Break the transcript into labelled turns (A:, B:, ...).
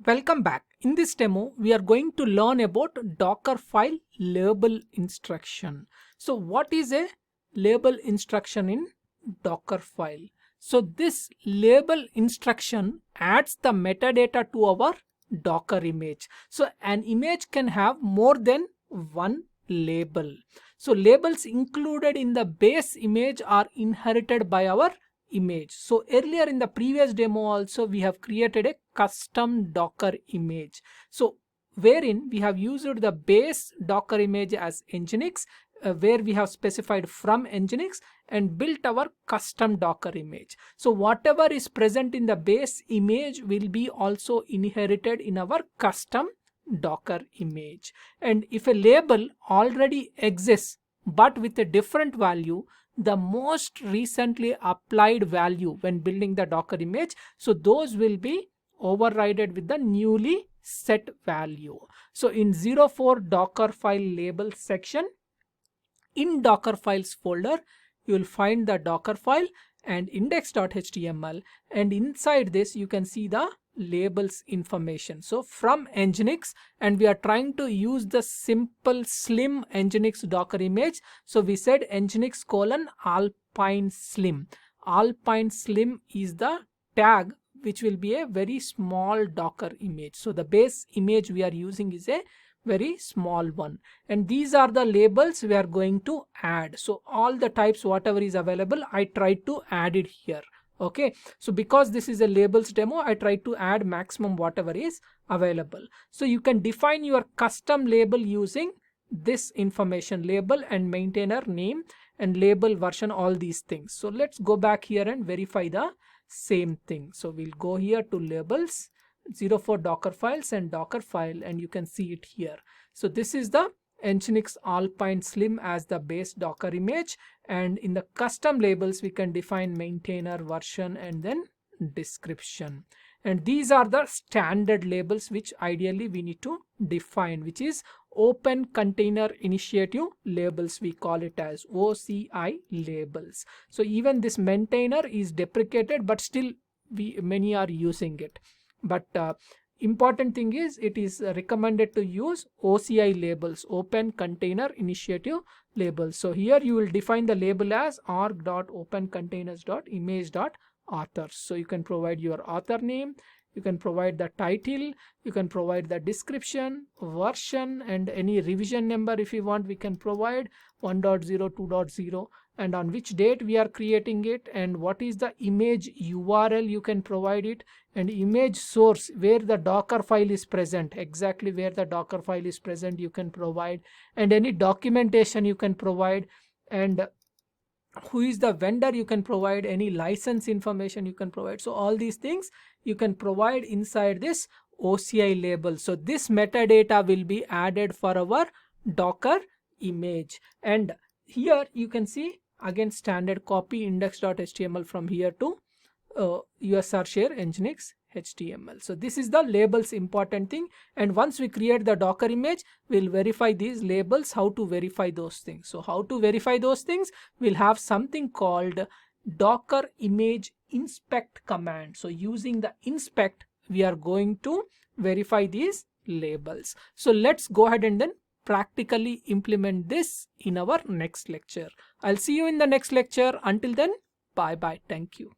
A: Welcome back. In this demo, we are going to learn about Dockerfile label instruction. So what is a label instruction in Dockerfile? So this label instruction adds the metadata to our Docker image. So an image can have more than one label. So labels included in the base image are inherited by our image. So earlier in the previous demo also we have created a custom Docker image. So wherein we have used the base Docker image as Nginx, where we have specified from Nginx and built our custom Docker image. So whatever is present in the base image will be also inherited in our custom Docker image. And if a label already exists but with a different value, the most recently applied value when building the Docker image, so those will be overridden with the newly set value. So in 04 Dockerfile labels section, in Dockerfiles folder, you will find the Dockerfile and index.html, and inside this you can see the labels information. So from Nginx, and we are trying to use the simple slim Nginx Docker image. So we said Nginx : Alpine Slim. Alpine Slim is the tag which will be a very small Docker image. So the base image we are using is a very small one, and these are the labels we are going to add. So all the types whatever is available, I tried to add it here. Okay, so because this is a labels demo, I tried to add maximum whatever is available. So you can define your custom label using this information: label and maintainer name and label version, all these things. So let's go back here and verify the same thing. So we'll go here to labels, 04 Dockerfiles and Dockerfile, and you can see it here. So this is the Nginx Alpine Slim as the base Docker image, and in the custom labels we can define maintainer, version, and then description. And these are the standard labels which ideally we need to define, which is Open Container Initiative labels, we call it as OCI labels. So even this maintainer is deprecated, but still many are using it. But important thing is it is recommended to use OCI labels, Open Container Initiative labels. So here you will define the label as org.opencontainers.image.authors. So you can provide your author name, you can provide the title, you can provide the description, version, and any revision number if you want we can provide 1.0, 2.0, and on which date we are creating it, and what is the image URL you can provide it, and image source where the Docker file is present, exactly where the Docker file is present you can provide, and any documentation you can provide, and who is the vendor you can provide, any license information you can provide. So all these things you can provide inside this OCI label. So this metadata will be added for our Docker image, and here you can see again standard copy index.html from here to USR share Nginx HTML. So this is the labels important thing, and once we create the Docker image we'll verify these labels, how to verify those things. So how to verify those things, we'll have something called Docker image inspect command. So using the inspect we are going to verify these labels. So let's go ahead and then practically implement this in our next lecture. I'll see you in the next lecture. Until then, bye bye. Thank you.